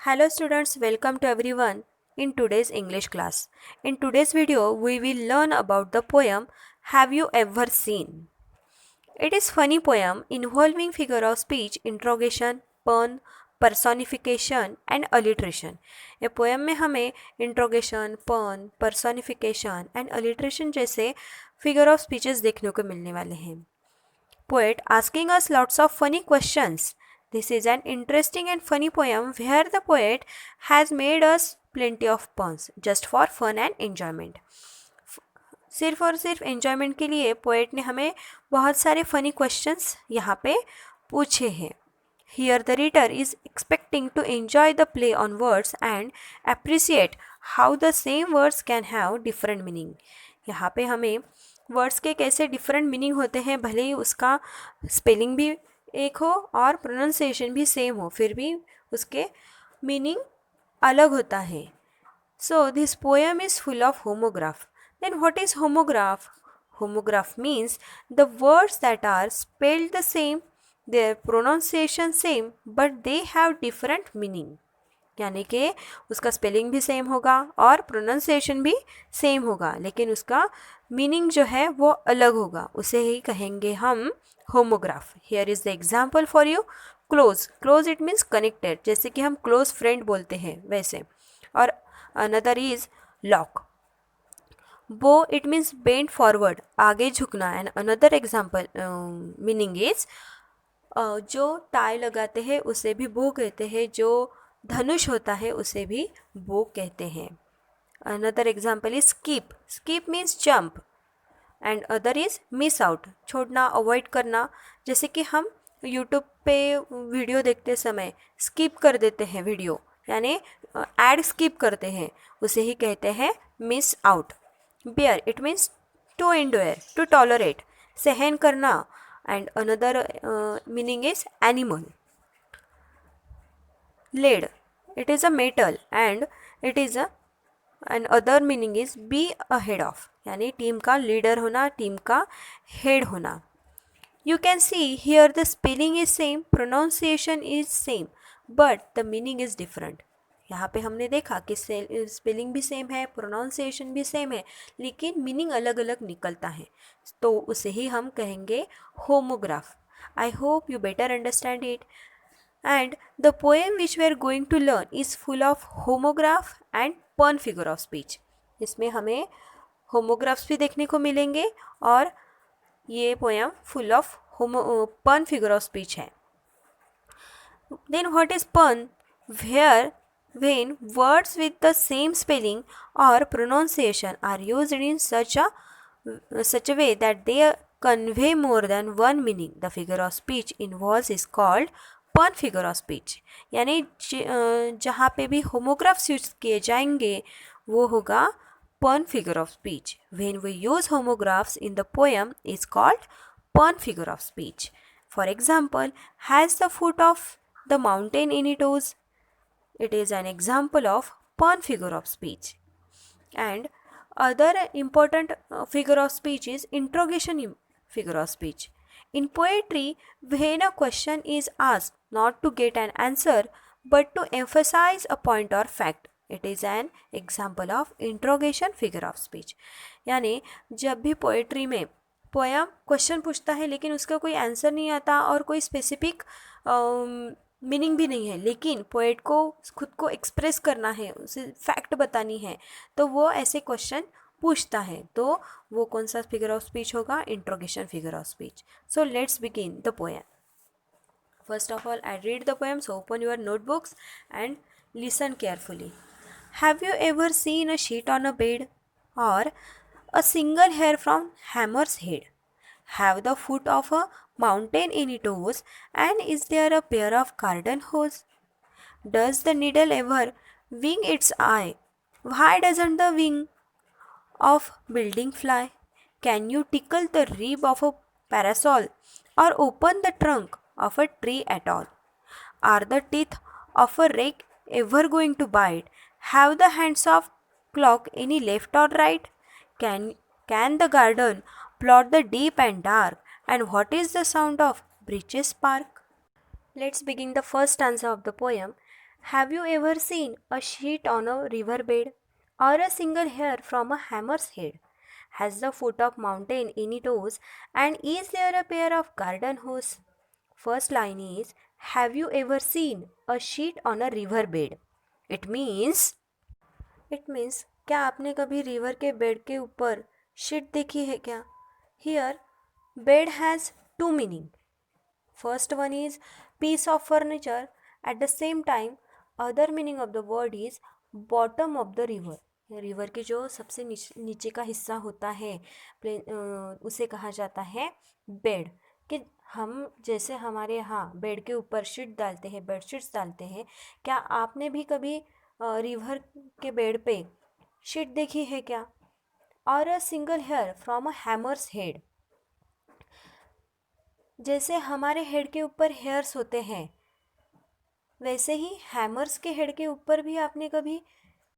Hello students, welcome to everyone in today's English class. In today's video, we will learn about the poem Have You Ever Seen? It is funny poem involving figure of speech, interrogation, pun, personification and alliteration. ये poem में हमें interrogation, पन, personification and alliteration जैसे figure of speeches देखने को मिलने वाले हैं. Poet asking us lots of funny questions. This is an interesting and funny poem where the poet has made us plenty of puns just for fun and enjoyment. सिर्फ और सिर्फ enjoyment के लिए पोएट ने हमें बहुत सारे फनी क्वेश्चंस यहाँ पे पूछे हैं. Here the reader is expecting to enjoy the play on words and appreciate how the same words can have different meaning. यहाँ पे हमें वर्ड्स के कैसे डिफरेंट मीनिंग होते हैं, भले ही उसका स्पेलिंग भी एक हो और प्रोनाउंसिएशन भी सेम हो, फिर भी उसके मीनिंग अलग होता है. So this poem is full of homograph. Then what is homograph? Homograph means the words that are spelled the same, their pronunciation same, but they have different meaning. यानी कि उसका स्पेलिंग भी सेम होगा और pronunciation भी same होगा, लेकिन उसका मीनिंग जो है वो अलग होगा. उसे ही कहेंगे हम homograph. Here is the example for you. Close. Close it means connected, जैसे कि हम क्लोज फ्रेंड बोलते हैं वैसे. और अनदर इज लॉक. बो इट मीन्स बेंड फॉरवर्ड, आगे झुकना. And another example meaning is जो टाई लगाते हैं उसे भी बो कहते हैं, जो धनुष होता है उसे भी बो कहते हैं. Another example is skip. Skip means jump. And other is miss out, छोड़ना, अवॉइड करना. जैसे कि हम यूट्यूब पे वीडियो देखते समय स्किप कर देते हैं वीडियो, यानी ऐड स्किप करते हैं, उसे ही कहते हैं miss out. Bear it means to endure, to tolerate, सहन करना. And another meaning is animal. Lead it is a metal and it is a and other meaning is be ahead of, यानी team का leader होना, team का head होना. You can see here the spelling is same, pronunciation is same, but the meaning is different. यहाँ पे हमने देखा कि स्पेलिंग भी सेम है, प्रोनाउंसिएशन भी सेम है, लेकिन मीनिंग अलग अलग निकलता है, तो उसे ही हम कहेंगे homograph. I hope you better understand it. And the poem which we are going to learn is full of homograph and pun figure of speech. इसमें हमें होमोग्राफ्स भी देखने को मिलेंगे और ये poem full of pun figure of speech है. Then what is pun? Where when words with the same spelling or pronunciation are used in such a way that they convey more than one meaning, the figure of speech involved is called पन figure of speech. यानी जहाँ पे भी homographs use किए जाएंगे वो होगा pun figure of speech. When we use homographs in the poem is called pun figure of speech. For example, has the foot of the mountain in it owes. It is an example of pun figure of speech. And other important figure of speech is interrogation figure of speech. In poetry, when a question is asked not to get an answer but to emphasize a point or fact, it is an example of interrogation figure of speech. यानी जब भी poetry में poem question पूछता है लेकिन उसका कोई answer नहीं आता और कोई स्पेसिफिक मीनिंग भी नहीं है, लेकिन पोएट को खुद को एक्सप्रेस करना है, उसे फैक्ट बतानी है, तो वो ऐसे क्वेश्चन पूछता है, तो वो कौन सा फिगर ऑफ स्पीच होगा? Interrogation figure of speech. So let's begin the poem. First of all, I read the poem, so open your notebooks and listen carefully. Have you ever seen a sheet on a bed और a single hair from hammer's head? Have the foot of a mountain in its toes, and is there a pair of garden hose? Does the needle ever wing its eye? Why doesn't the wing of building fly? Can you tickle the rib of a parasol or open the trunk of a tree at all? Are the teeth of a rake ever going to bite? Have the hands of clock any left or right? Can the garden plot the deep and dark? And what is the sound of breeches spark? Let's begin the first stanza of the poem. Have you ever seen a sheet on a river bed or a single hair from a hammer's head? Has the foot of mountain any toes? And is there a pair of garden hose? First line is, have you ever seen a sheet on a river bed? It means क्या आपने कभी river के bed के ऊपर sheet देखी है क्या? Here bed has two meaning. First one is piece of furniture. At the same time, other meaning of the word is bottom of the river. River के जो सबसे नीचे का हिस्सा होता है उसे कहा जाता है बेड. कि हम जैसे हमारे यहाँ बेड के ऊपर शीट डालते हैं, बेडशीट्स डालते हैं, क्या आपने भी कभी रिवर के बेड पे शीट देखी है क्या? और a single hair from a hammer's head. जैसे हमारे हेड के ऊपर हेयर्स होते हैं, वैसे ही हैमर्स के हेड के ऊपर भी आपने कभी